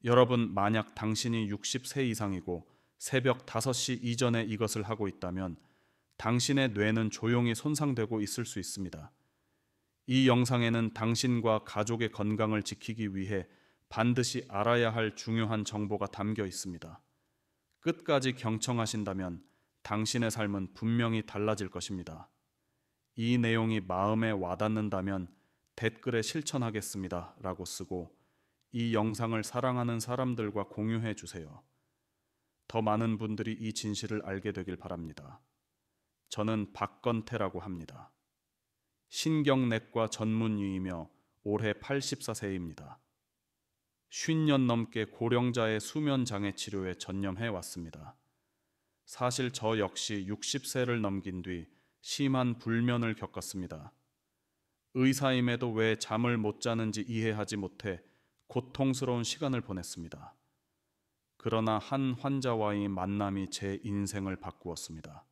여러분, 만약 당신이 60세 이상이고 새벽 5시 이전에 이것을 하고 있다면 당신의 뇌는 조용히 손상되고 있을 수 있습니다. 이 영상에는 당신과 가족의 건강을 지키기 위해 반드시 알아야 할 중요한 정보가 담겨 있습니다. 끝까지 경청하신다면 당신의 삶은 분명히 달라질 것입니다. 이 내용이 마음에 와닿는다면 댓글에 실천하겠습니다 라고 쓰고 이 영상을 사랑하는 사람들과 공유해 주세요. 더 많은 분들이 이 진실을 알게 되길 바랍니다. 저는 박건태라고 합니다. 신경내과 전문의이며 올해 84세입니다. 50년 넘게 고령자의 수면장애 치료에 전념해 왔습니다. 사실 저 역시 60세를 넘긴 뒤 심한 불면을 겪었습니다. 의사임에도 왜 잠을 못 자는지 이해하지 못해 고통스러운 시간을 보냈습니다. 그러나 한 환자와의 만남이 제 인생을 바꾸었습니다.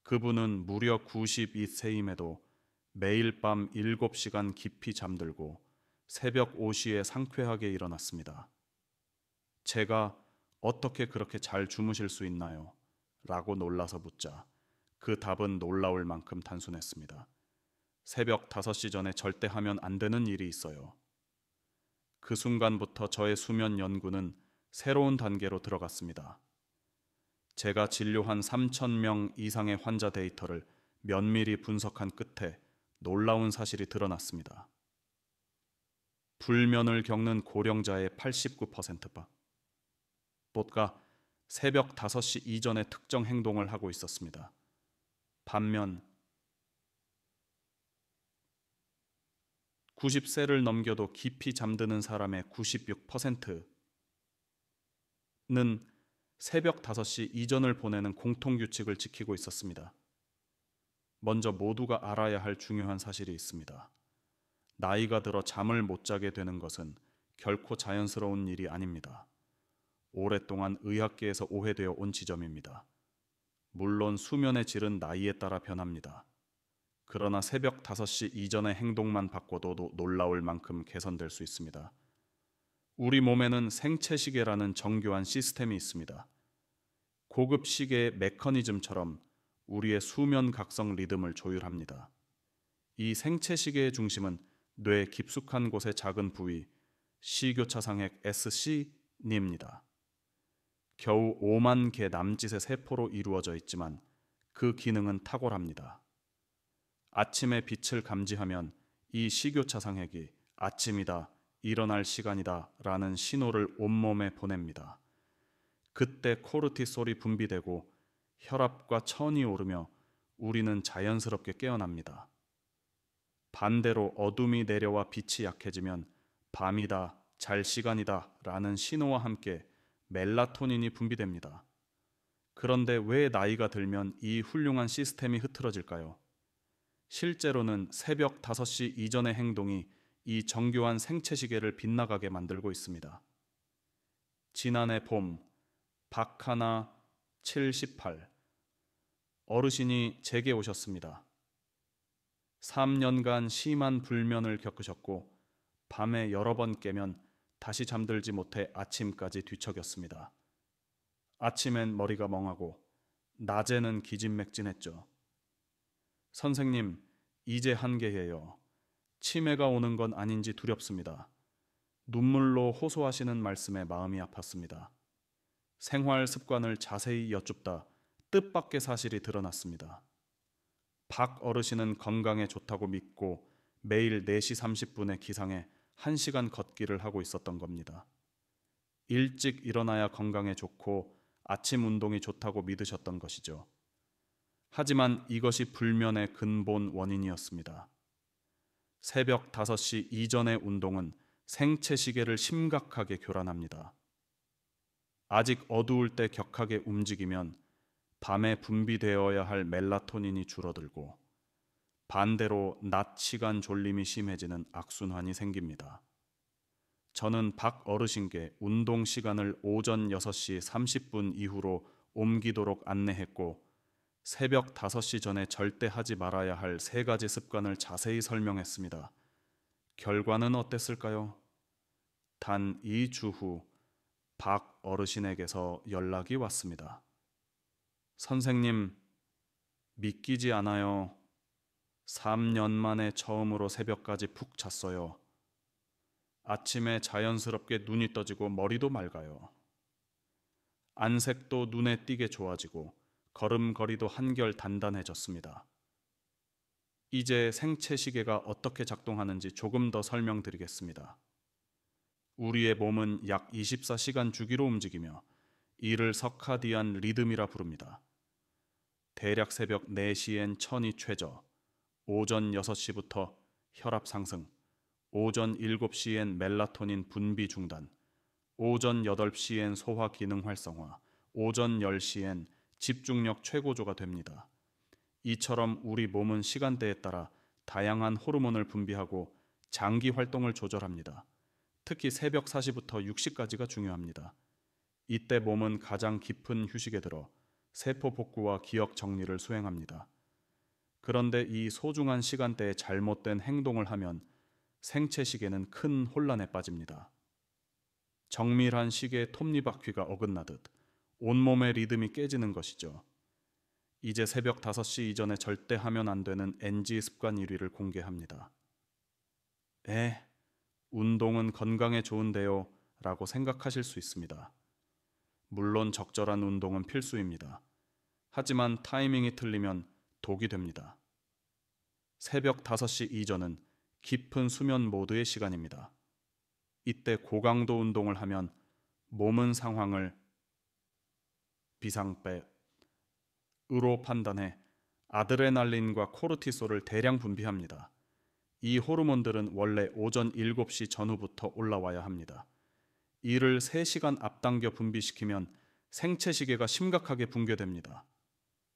그분은 무려 92세임에도 매일 밤 7시간 깊이 잠들고 새벽 5시에 상쾌하게 일어났습니다. 제가 어떻게 그렇게 잘 주무실 수 있나요? 라고 놀라서 묻자 그 답은 놀라울 만큼 단순했습니다. 새벽 5시 전에 절대 하면 안 되는 일이 있어요. 그 순간부터 저의 수면 연구는 새로운 단계로 들어갔습니다. 제가 진료한 3,000명 이상의 환자 데이터를 면밀히 분석한 끝에 놀라운 사실이 드러났습니다. 불면을 겪는 고령자의 89%가 새벽 5시 이전에 특정 행동을 하고 있었습니다. 반면 90세를 넘겨도 깊이 잠드는 사람의 96%는 새벽 5시 이전을 보내는 공통규칙을 지키고 있었습니다. 먼저 모두가 알아야 할 중요한 사실이 있습니다. 나이가 들어 잠을 못 자게 되는 것은 결코 자연스러운 일이 아닙니다. 오랫동안 의학계에서 오해되어 온 지점입니다. 물론 수면의 질은 나이에 따라 변합니다. 그러나 새벽 5시 이전의 행동만 바꿔도 놀라울 만큼 개선될 수 있습니다. 우리 몸에는 생체시계라는 정교한 시스템이 있습니다. 고급 시계의 메커니즘처럼 우리의 수면 각성 리듬을 조율합니다. 이 생체시계의 중심은 뇌 깊숙한 곳의 작은 부위, 시교차상핵 SC니입니다. 겨우 5만 개 남짓의 세포로 이루어져 있지만 그 기능은 탁월합니다. 아침의 빛을 감지하면 이 시교차상핵이 아침이다, 일어날 시간이다 라는 신호를 온몸에 보냅니다. 그때 코르티솔이 분비되고 혈압과 천이 오르며 우리는 자연스럽게 깨어납니다. 반대로 어둠이 내려와 빛이 약해지면 밤이다, 잘 시간이다 라는 신호와 함께 멜라토닌이 분비됩니다. 그런데 왜 나이가 들면 이 훌륭한 시스템이 흐트러질까요? 실제로는 새벽 5시 이전의 행동이 이 정교한 생체시계를 빗나가게 만들고 있습니다. 지난해 봄, 박하나 78 어르신이 제게 오셨습니다. 3년간 심한 불면을 겪으셨고 밤에 여러 번 깨면 다시 잠들지 못해 아침까지 뒤척였습니다. 아침엔 머리가 멍하고 낮에는 기진맥진했죠. 선생님, 이제 한계예요. 치매가 오는 건 아닌지 두렵습니다. 눈물로 호소하시는 말씀에 마음이 아팠습니다. 생활 습관을 자세히 여쭙다 뜻밖의 사실이 드러났습니다. 박 어르신은 건강에 좋다고 믿고 매일 4시 30분에 기상해 1시간 걷기를 하고 있었던 겁니다. 일찍 일어나야 건강에 좋고 아침 운동이 좋다고 믿으셨던 것이죠. 하지만 이것이 불면의 근본 원인이었습니다. 새벽 5시 이전의 운동은 생체 시계를 심각하게 교란합니다. 아직 어두울 때 격하게 움직이면 밤에 분비되어야 할 멜라토닌이 줄어들고 반대로 낮 시간 졸림이 심해지는 악순환이 생깁니다. 저는 박 어르신께 운동 시간을 오전 6시 30분 이후로 옮기도록 안내했고 새벽 5시 전에 절대 하지 말아야 할 3가지 습관을 자세히 설명했습니다. 결과는 어땠을까요? 단 2주 후 박 어르신에게서 연락이 왔습니다. 선생님, 믿기지 않아요. 3년 만에 처음으로 새벽까지 푹 잤어요. 아침에 자연스럽게 눈이 떠지고 머리도 맑아요. 안색도 눈에 띄게 좋아지고 걸음걸이도 한결 단단해졌습니다. 이제 생체 시계가 어떻게 작동하는지 조금 더 설명드리겠습니다. 우리의 몸은 약 24시간 주기로 움직이며 이를 서카디안 리듬이라 부릅니다. 대략 새벽 4시엔 천이 최저, 오전 6시부터 혈압 상승, 오전 7시엔 멜라토닌 분비 중단, 오전 8시엔 소화 기능 활성화, 오전 10시엔 집중력 최고조가 됩니다. 이처럼 우리 몸은 시간대에 따라 다양한 호르몬을 분비하고 장기 활동을 조절합니다. 특히 새벽 4시부터 6시까지가 중요합니다. 이때 몸은 가장 깊은 휴식에 들어 세포 복구와 기억 정리를 수행합니다. 그런데 이 소중한 시간대에 잘못된 행동을 하면 생체 시계는 큰 혼란에 빠집니다. 정밀한 시계의 톱니바퀴가 어긋나듯 온몸의 리듬이 깨지는 것이죠. 이제 새벽 5시 이전에 절대 하면 안 되는 NG 습관 1위를 공개합니다. 운동은 건강에 좋은데요 라고 생각하실 수 있습니다. 물론 적절한 운동은 필수입니다. 하지만 타이밍이 틀리면 독이 됩니다. 새벽 5시 이전은 깊은 수면 모드의 시간입니다. 이때 고강도 운동을 하면 몸은 상황을 비상배으로 판단해 아드레날린과 코르티솔을 대량 분비합니다. 이 호르몬들은 원래 오전 7시 전후부터 올라와야 합니다. 이를 3시간 앞당겨 분비시키면 생체 시계가 심각하게 붕괴됩니다.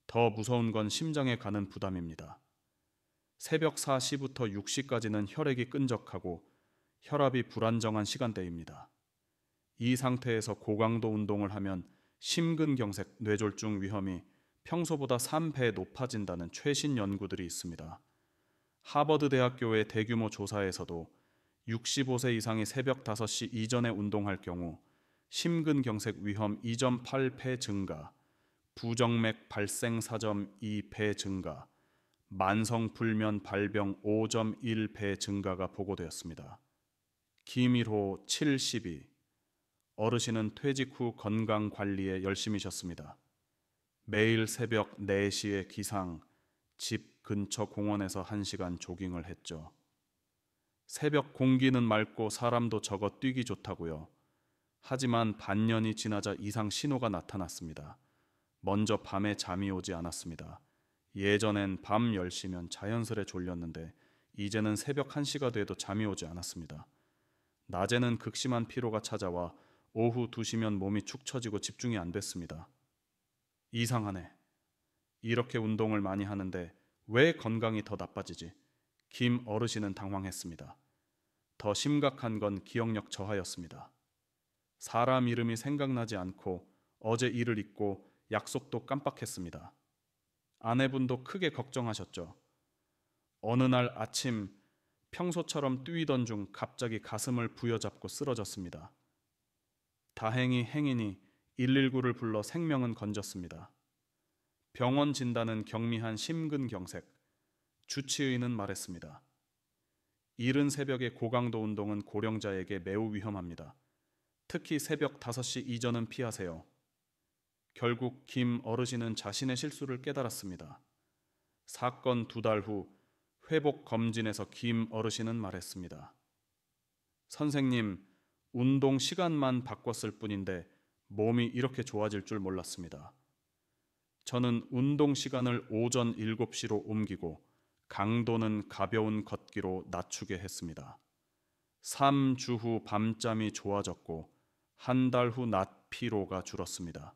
더 무서운 건 심장에 가는 부담입니다. 새벽 4시부터 6시까지는 혈액이 끈적하고 혈압이 불안정한 시간대입니다. 이 상태에서 고강도 운동을 하면 심근경색, 뇌졸중 위험이 평소보다 3배 높아진다는 최신 연구들이 있습니다. 하버드 대학교의 대규모 조사에서도 65세 이상이 새벽 5시 이전에 운동할 경우 심근경색 위험 2.8배 증가, 부정맥 발생 4.2배 증가, 만성불면 발병 5.1배 증가가 보고되었습니다. 김일호 72 어르신은 퇴직 후 건강 관리에 열심히셨습니다. 매일 새벽 4시에 기상, 집 근처 공원에서 1시간 조깅을 했죠. 새벽 공기는 맑고 사람도 적어 뛰기 좋다고요. 하지만 반년이 지나자 이상 신호가 나타났습니다. 먼저 밤에 잠이 오지 않았습니다. 예전엔 밤 10시면 자연스레 졸렸는데 이제는 새벽 1시가 돼도 잠이 오지 않았습니다. 낮에는 극심한 피로가 찾아와 오후 2시면 몸이 축 처지고 집중이 안 됐습니다. 이상하네. 이렇게 운동을 많이 하는데 왜 건강이 더 나빠지지? 김 어르신은 당황했습니다. 더 심각한 건 기억력 저하였습니다. 사람 이름이 생각나지 않고 어제 일을 잊고 약속도 깜빡했습니다. 아내분도 크게 걱정하셨죠. 어느 날 아침 평소처럼 뛰던 중 갑자기 가슴을 부여잡고 쓰러졌습니다. 다행히 행인이 119를 불러 생명은 건졌습니다. 병원 진단은 경미한 심근경색. 주치의는 말했습니다. 이른 새벽의 고강도 운동은 고령자에게 매우 위험합니다. 특히 새벽 5시 이전은 피하세요. 결국 김 어르신은 자신의 실수를 깨달았습니다. 사건 2달 후 회복 검진에서 김 어르신은 말했습니다. 선생님, 운동 시간만 바꿨을 뿐인데 몸이 이렇게 좋아질 줄 몰랐습니다. 저는 운동 시간을 오전 7시로 옮기고 강도는 가벼운 걷기로 낮추게 했습니다. 3주 후 밤잠이 좋아졌고 한 달 후 낮 피로가 줄었습니다.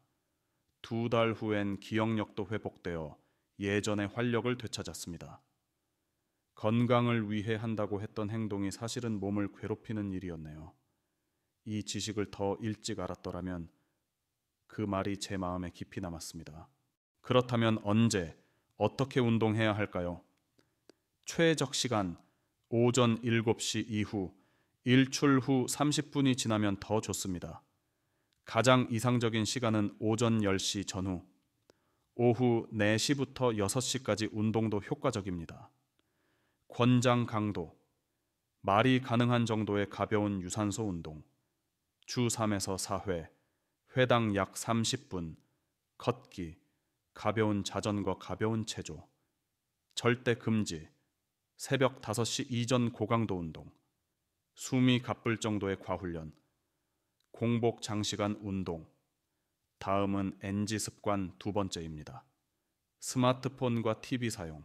2달 후엔 기억력도 회복되어 예전의 활력을 되찾았습니다. 건강을 위해 한다고 했던 행동이 사실은 몸을 괴롭히는 일이었네요. 이 지식을 더 일찍 알았더라면 그 말이 제 마음에 깊이 남았습니다. 그렇다면 언제, 어떻게 운동해야 할까요? 최적 시간 오전 7시 이후 일출 후 30분이 지나면 더 좋습니다. 가장 이상적인 시간은 오전 10시 전후, 오후 4시부터 6시까지 운동도 효과적입니다. 권장 강도, 말이 가능한 정도의 가벼운 유산소 운동, 주 3에서 4회, 회당 약 30분, 걷기, 가벼운 자전거, 가벼운 체조, 절대 금지, 새벽 5시 이전 고강도 운동, 숨이 가쁠 정도의 과훈련, 공복 장시간 운동. 다음은 NG 습관 두 번째입니다. 스마트폰과 TV 사용.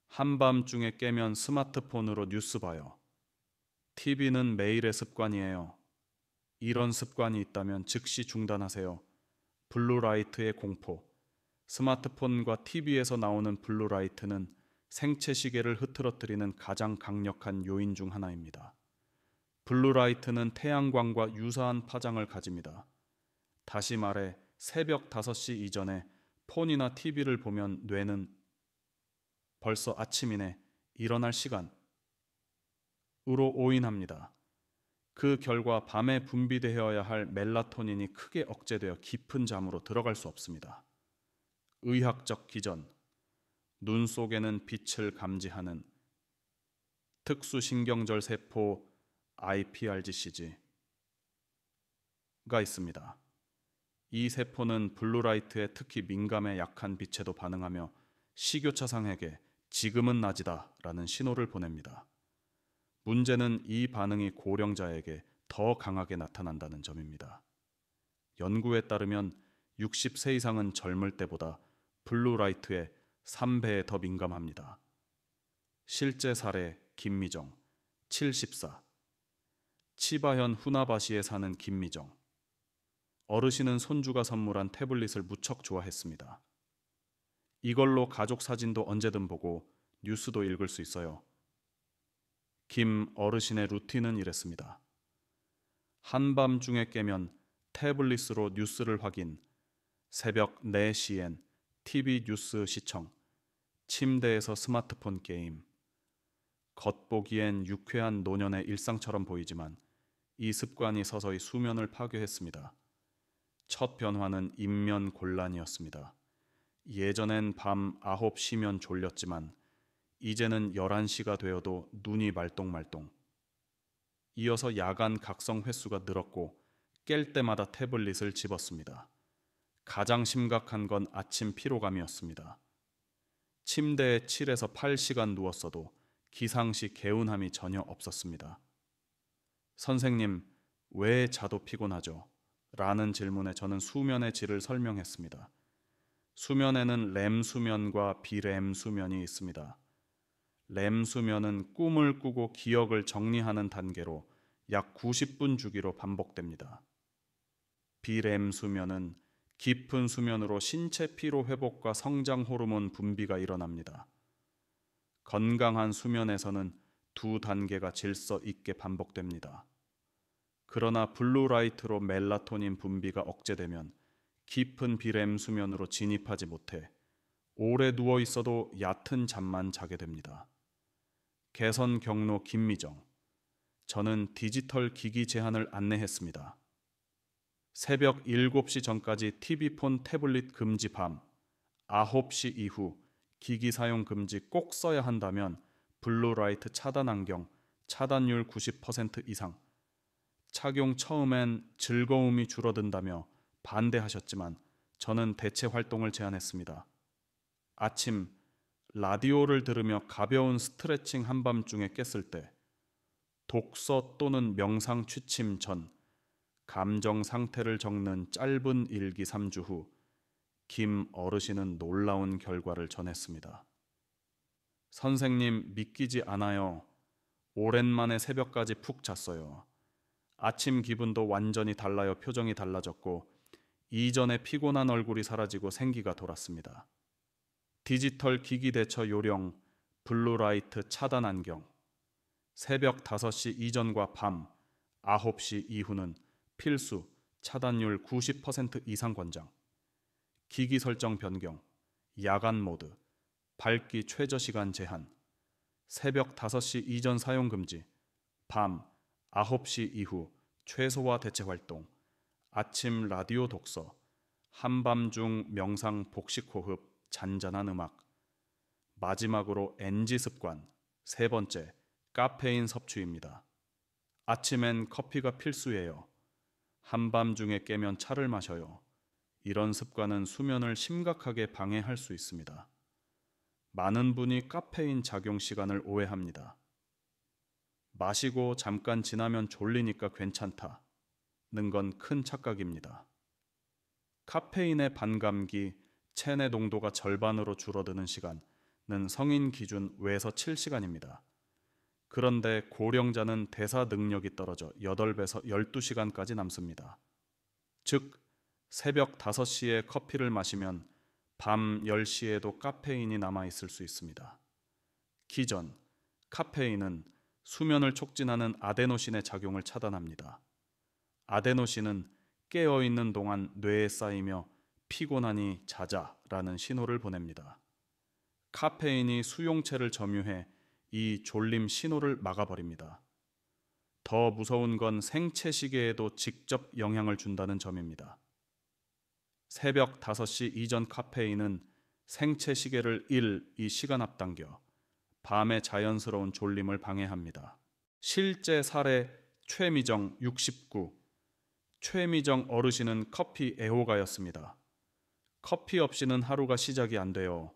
한밤중에 깨면 스마트폰으로 뉴스 봐요. TV는 매일의 습관이에요. 이런 습관이 있다면 즉시 중단하세요. 블루라이트의 공포. 스마트폰과 TV에서 나오는 블루라이트는 생체 시계를 흐트러뜨리는 가장 강력한 요인 중 하나입니다. 블루라이트는 태양광과 유사한 파장을 가집니다. 다시 말해 새벽 5시 이전에 폰이나 TV를 보면 뇌는 벌써 아침이네, 일어날 시간으로 오인합니다. 그 결과 밤에 분비되어야 할 멜라토닌이 크게 억제되어 깊은 잠으로 들어갈 수 없습니다. 의학적 기전. 눈 속에는 빛을 감지하는 특수신경절 세포 iPRGCG가 있습니다. 이 세포는 블루라이트에 특히 민감해 약한 빛에도 반응하며 식욕차상에게 지금은 낮이다 라는 신호를 보냅니다. 문제는 이 반응이 고령자에게 더 강하게 나타난다는 점입니다. 연구에 따르면 60세 이상은 젊을 때보다 블루라이트에 3배에 더 민감합니다. 실제 사례 김미정, 74. 치바현 후나바시에 사는 김미정. 어르신은 손주가 선물한 태블릿을 무척 좋아했습니다. 이걸로 가족 사진도 언제든 보고 뉴스도 읽을 수 있어요. 김 어르신의 루틴은 이랬습니다. 한밤중에 깨면 태블릿으로 뉴스를 확인, 새벽 4시엔 TV 뉴스 시청, 침대에서 스마트폰 게임. 겉보기엔 유쾌한 노년의 일상처럼 보이지만 이 습관이 서서히 수면을 파괴했습니다. 첫 변화는 입면 곤란이었습니다. 예전엔 밤 9시면 졸렸지만 이제는 11시가 되어도 눈이 말똥말똥. 이어서 야간 각성 횟수가 늘었고 깰 때마다 태블릿을 집었습니다. 가장 심각한 건 아침 피로감이었습니다. 침대에 7에서 8시간 누웠어도 기상시 개운함이 전혀 없었습니다. 선생님, 왜 자도 피곤하죠? 라는 질문에 저는 수면의 질을 설명했습니다. 수면에는 렘 수면과 비렘 수면이 있습니다. 렘 수면은 꿈을 꾸고 기억을 정리하는 단계로 약 90분 주기로 반복됩니다. 비렘 수면은 깊은 수면으로 신체 피로 회복과 성장 호르몬 분비가 일어납니다. 건강한 수면에서는 두 단계가 질서 있게 반복됩니다. 그러나 블루라이트로 멜라토닌 분비가 억제되면 깊은 비렘 수면으로 진입하지 못해 오래 누워 있어도 얕은 잠만 자게 됩니다. 개선 경로 김미정. 저는 디지털 기기 제한을 안내했습니다. 새벽 7시 전까지 TV폰 태블릿 금지 밤, 9시 이후 기기 사용 금지 꼭 써야 한다면 블루라이트 차단 안경, 차단율 90% 이상. 착용 처음엔 즐거움이 줄어든다며 반대하셨지만 저는 대체 활동을 제안했습니다. 아침 라디오를 들으며 가벼운 스트레칭 한밤중에 깼을 때, 독서 또는 명상 취침 전, 감정 상태를 적는 짧은 일기 3주 후 김 어르신은 놀라운 결과를 전했습니다. 선생님, 믿기지 않아요. 오랜만에 새벽까지 푹 잤어요. 아침 기분도 완전히 달라요. 표정이 달라졌고 이전에 피곤한 얼굴이 사라지고 생기가 돌았습니다. 디지털 기기 대처 요령, 블루라이트 차단 안경. 새벽 5시 이전과 밤 9시 이후는 필수, 차단율 90% 이상 권장. 기기 설정 변경, 야간 모드, 밝기 최저 시간 제한, 새벽 5시 이전 사용 금지, 밤 9시 이후 최소화 대체 활동, 아침 라디오 독서, 한밤중 명상 복식 호흡, 잔잔한 음악, 마지막으로 NG 습관, 세 번째, 카페인 섭취입니다. 아침엔 커피가 필수예요. 한밤중에 깨면 차를 마셔요. 이런 습관은 수면을 심각하게 방해할 수 있습니다. 많은 분이 카페인 작용 시간을 오해합니다. 마시고 잠깐 지나면 졸리니까 괜찮다는 건 큰 착각입니다. 카페인의 반감기, 체내 농도가 절반으로 줄어드는 시간은 성인 기준 외에서 7시간입니다. 그런데 고령자는 대사 능력이 떨어져 8배에서 12시간까지 남습니다. 즉, 새벽 5시에 커피를 마시면 밤 10시에도 카페인이 남아있을 수 있습니다. 기전, 카페인은 수면을 촉진하는 아데노신의 작용을 차단합니다. 아데노신은 깨어있는 동안 뇌에 쌓이며 피곤하니 자자라는 신호를 보냅니다. 카페인이 수용체를 점유해 이 졸림 신호를 막아버립니다. 더 무서운 건 생체 시계에도 직접 영향을 준다는 점입니다. 새벽 5시 이전 카페인은 생체 시계를 1, 시간 앞당겨 밤의 자연스러운 졸림을 방해합니다. 실제 사례 최미정 69. 최미정 어르신은 커피 애호가였습니다. 커피 없이는 하루가 시작이 안 돼요.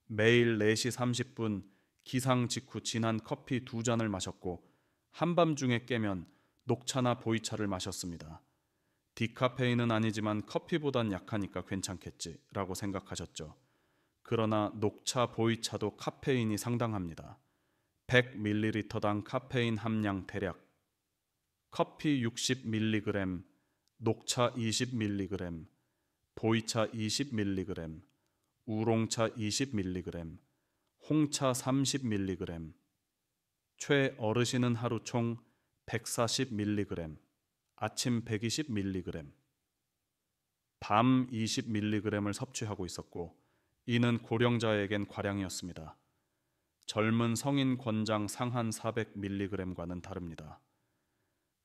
매일 4시 30분 기상 직후 진한 커피 2잔을 마셨고 한밤중에 깨면 녹차나 보이차를 마셨습니다. 디카페인은 아니지만 커피보단 약하니까 괜찮겠지라고 생각하셨죠. 그러나 녹차, 보이차도 카페인이 상당합니다. 100ml당 카페인 함량 대략 커피 60mg, 녹차 20mg, 보이차 20mg, 우롱차 20mg, 홍차 30mg, 최 어르신은 하루 총 140mg, 아침 120mg, 밤 20mg을 섭취하고 있었고 이는 고령자에겐 과량이었습니다. 젊은 성인 권장 상한 400mg과는 다릅니다.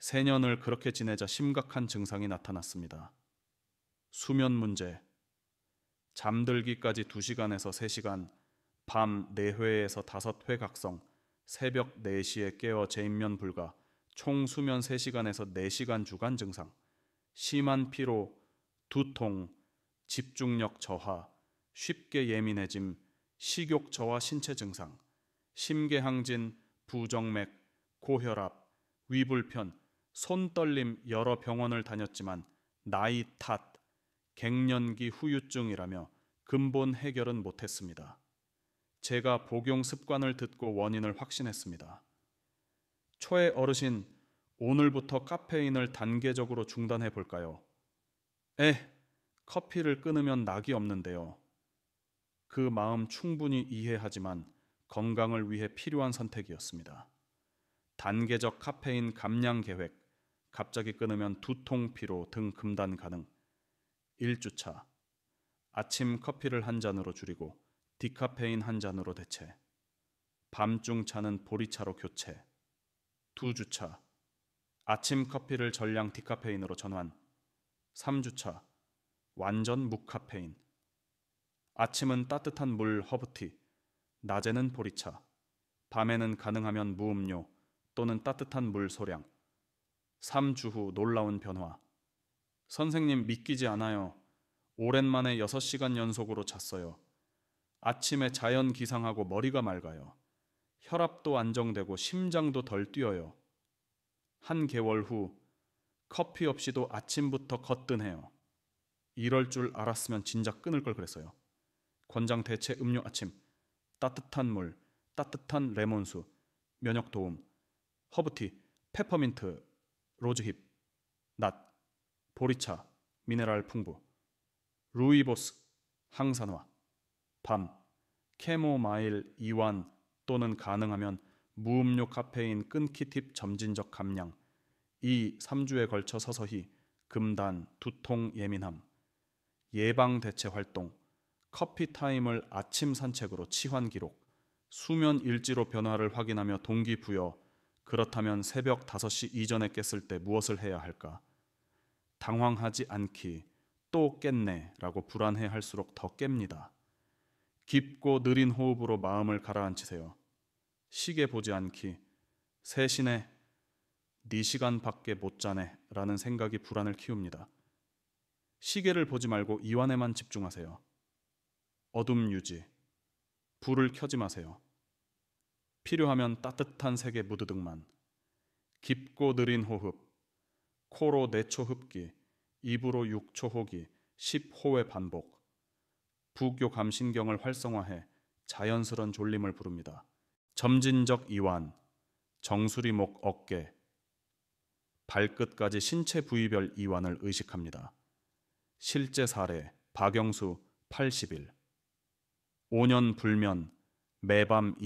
세년을 그렇게 지내자 심각한 증상이 나타났습니다. 수면 문제, 잠들기까지 2시간에서 3시간, 밤 4회에서 5회 각성, 새벽 4시에 깨어 재입면 불가, 총 수면 3시간에서 4시간 주간 증상, 심한 피로, 두통, 집중력 저하, 쉽게 예민해짐, 식욕 저하 신체 증상, 심계항진, 부정맥, 고혈압, 위불편, 손떨림 여러 병원을 다녔지만 나이 탓, 갱년기 후유증이라며 근본 해결은 못했습니다. 제가 복용 습관을 듣고 원인을 확신했습니다. 초의 어르신, 오늘부터 카페인을 단계적으로 중단해 볼까요? 커피를 끊으면 낙이 없는데요. 그 마음 충분히 이해하지만 건강을 위해 필요한 선택이었습니다. 단계적 카페인 감량 계획, 갑자기 끊으면 두통, 피로 등 금단 가능. 1주차, 아침 커피를 한 잔으로 줄이고 디카페인 한 잔으로 대체. 밤중 차는 보리차로 교체. 2주차, 아침 커피를 전량 디카페인으로 전환. 3주차, 완전 무카페인. 아침은 따뜻한 물 허브티, 낮에는 보리차, 밤에는 가능하면 무음료 또는 따뜻한 물 소량. 3주 후 놀라운 변화. 선생님 믿기지 않아요. 오랜만에 6시간 연속으로 잤어요. 아침에 자연 기상하고 머리가 맑아요. 혈압도 안정되고 심장도 덜 뛰어요. 한 개월 후 커피 없이도 아침부터 거뜬해요. 이럴 줄 알았으면 진작 끊을 걸 그랬어요. 권장 대체 음료 아침, 따뜻한 물, 따뜻한 레몬수, 면역 도움, 허브티, 페퍼민트, 로즈힙, 낮, 보리차, 미네랄 풍부, 루이보스, 항산화, 밤, 캐모마일, 이완 또는 가능하면 무음료 카페인 끊기 팁 점진적 감량. 이 3주에 걸쳐 서서히 금단, 두통, 예민함, 예방 대체 활동, 커피 타임을 아침 산책으로 치환 기록, 수면 일지로 변화를 확인하며 동기부여, 그렇다면 새벽 5시 이전에 깼을 때 무엇을 해야 할까? 당황하지 않기, 또 깼네 라고 불안해 할수록 더 깹니다. 깊고 느린 호흡으로 마음을 가라앉히세요. 시계 보지 않기, 세신에 네 시간밖에 못 자네 라는 생각이 불안을 키웁니다. 시계를 보지 말고 이완에만 집중하세요. 어둠 유지, 불을 켜지 마세요. 필요하면 따뜻한 색의 무드등만. 깊고 느린 호흡, 코로 4초 흡기, 입으로 6초 호기, 10호의 반복. 부교 감신경을 활성화해 자연스런 졸림을 부릅니다. 점진적 이완, 정수리목 어깨, 발끝까지 신체 부위별 이완을 의식합니다. 실제 사례 박영수 80일. 5년 불면, 매밤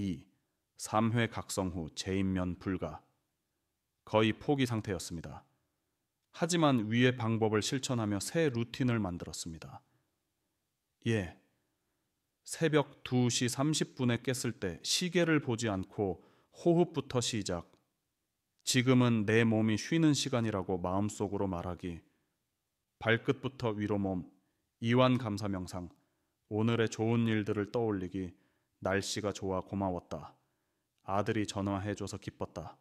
3회 각성 후 재입면 불가. 거의 포기 상태였습니다. 하지만 위의 방법을 실천하며 새 루틴을 만들었습니다. 예, 새벽 2시 30분에 깼을 때 시계를 보지 않고 호흡부터 시작. 지금은 내 몸이 쉬는 시간이라고 마음속으로 말하기. 발끝부터 위로 몸, 이완 감사 명상, 오늘의 좋은 일들을 떠올리기. 날씨가 좋아 고마웠다. 아들이 전화해줘서 기뻤다.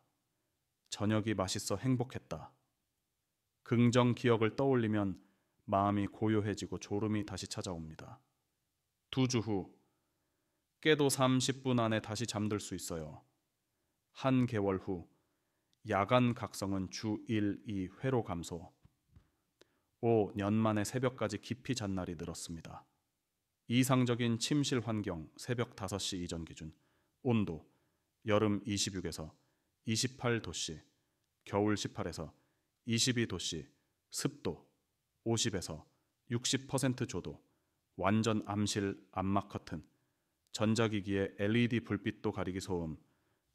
저녁이 맛있어 행복했다. 긍정 기억을 떠올리면 마음이 고요해지고 졸음이 다시 찾아옵니다. 2주 후, 깨도 30분 안에 다시 잠들 수 있어요. 한 개월 후, 야간 각성은 주 1, 2회로 감소. 5년 만에 새벽까지 깊이 잔 날이 늘었습니다. 이상적인 침실 환경 새벽 5시 이전 기준. 온도 여름 26에서 28도씨, 겨울 18에서 22도씨, 습도 50에서 60% 조도, 완전 암실 암막 커튼, 전자기기의 LED 불빛도 가리기 소음,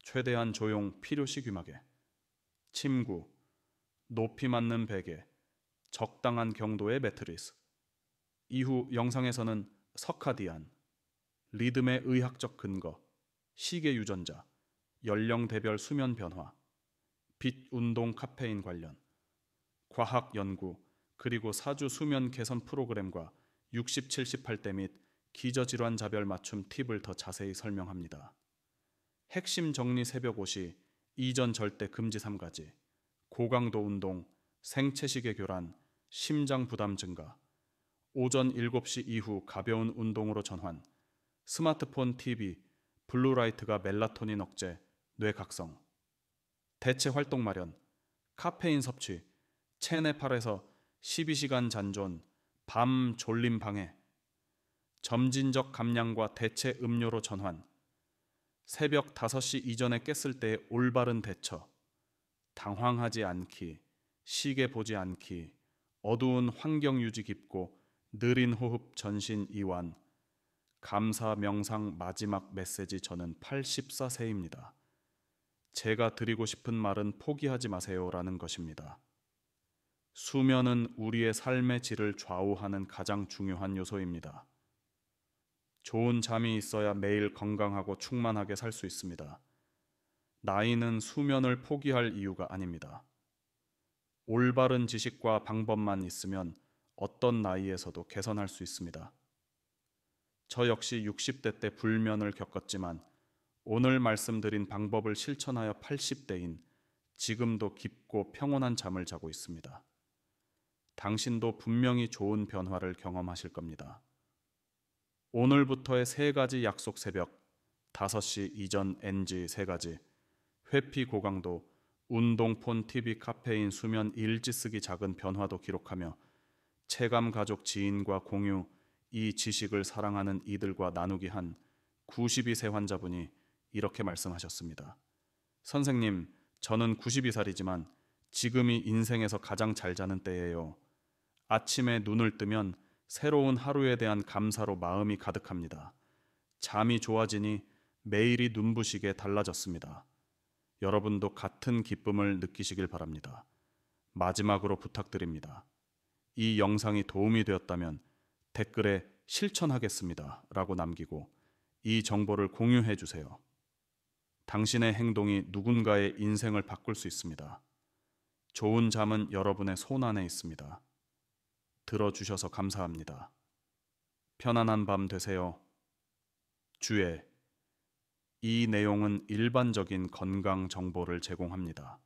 최대한 조용 필요시 귀마개, 침구, 높이 맞는 베개, 적당한 경도의 매트리스. 이후 영상에서는 서카디안, 리듬의 의학적 근거, 시계 유전자, 연령대별 수면 변화, 빛 운동 카페인 관련, 과학 연구, 그리고 사주 수면 개선 프로그램과 60, 70할 때 및 기저질환 자별 맞춤 팁을 더 자세히 설명합니다. 핵심 정리 새벽 5시, 이전 절대 금지 3가지, 고강도 운동, 생체시계 교란, 심장 부담 증가, 오전 7시 이후 가벼운 운동으로 전환, 스마트폰, TV, 블루라이트가 멜라토닌 억제, 뇌각성, 대체 활동 마련, 카페인 섭취, 체내 8에서 12시간 잔존, 밤 졸림 방해, 점진적 감량과 대체 음료로 전환, 새벽 5시 이전에 깼을 때의 올바른 대처, 당황하지 않기, 시계 보지 않기, 어두운 환경 유지 깊고 느린 호흡 전신 이완, 감사 명상 마지막 메시지. 저는 84세입니다. 제가 드리고 싶은 말은 포기하지 마세요라는 것입니다. 수면은 우리의 삶의 질을 좌우하는 가장 중요한 요소입니다. 좋은 잠이 있어야 매일 건강하고 충만하게 살 수 있습니다. 나이는 수면을 포기할 이유가 아닙니다. 올바른 지식과 방법만 있으면 어떤 나이에서도 개선할 수 있습니다. 저 역시 60대 때 불면을 겪었지만 오늘 말씀드린 방법을 실천하여 80대인 지금도 깊고 평온한 잠을 자고 있습니다. 당신도 분명히 좋은 변화를 경험하실 겁니다. 오늘부터의 3가지 약속 새벽, 5시 이전 NG 3가지, 회피 고강도, 운동폰, TV, 카페인, 수면, 일지 쓰기 작은 변화도 기록하며 체감 가족 지인과 공유, 이 지식을 사랑하는 이들과 나누기 한 92세 환자분이 이렇게 말씀하셨습니다. 선생님, 저는 92살이지만 지금이 인생에서 가장 잘 자는 때예요. 아침에 눈을 뜨면 새로운 하루에 대한 감사로 마음이 가득합니다. 잠이 좋아지니 매일이 눈부시게 달라졌습니다. 여러분도 같은 기쁨을 느끼시길 바랍니다. 마지막으로 부탁드립니다. 이 영상이 도움이 되었다면 댓글에 실천하겠습니다 라고 남기고 이 정보를 공유해 주세요. 당신의 행동이 누군가의 인생을 바꿀 수 있습니다. 좋은 잠은 여러분의 손 안에 있습니다. 들어주셔서 감사합니다. 편안한 밤 되세요. 주의. 이 내용은 일반적인 건강 정보를 제공합니다.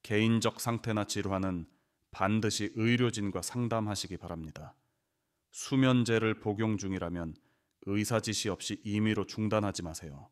개인적 상태나 질환은 반드시 의료진과 상담하시기 바랍니다. 수면제를 복용 중이라면 의사 지시 없이 임의로 중단하지 마세요.